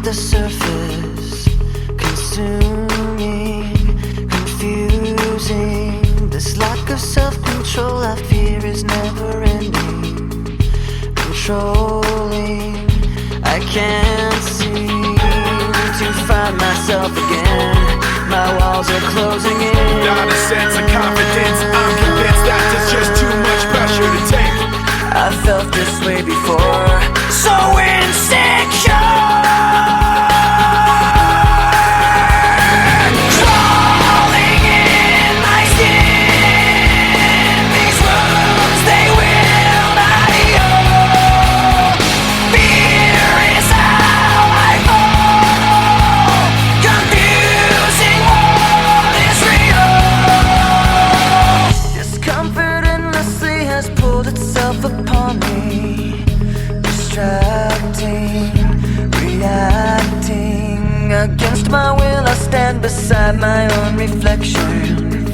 the surface, consuming, confusing. This lack of self-control I fear is never ending, controlling. I can't seem to find myself again. My walls are closing in. Not a sense of confidence, I'm convinced that there's just too much pressure to take. I felt this way before, so insecure. Crawling in my skin, these wounds they will not heal. Fear is how I fall, confusing what is real. Discomfort endlessly has pulled itself upon me, distracting, reacting. Against my will I stand beside my own reflection.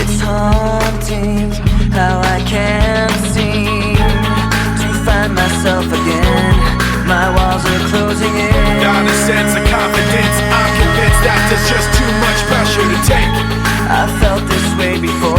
It's haunting how I can't seem to find myself again. My walls are closing in. Not a sense of confidence, I'm convinced that there's just too much pressure to take. I felt this way before.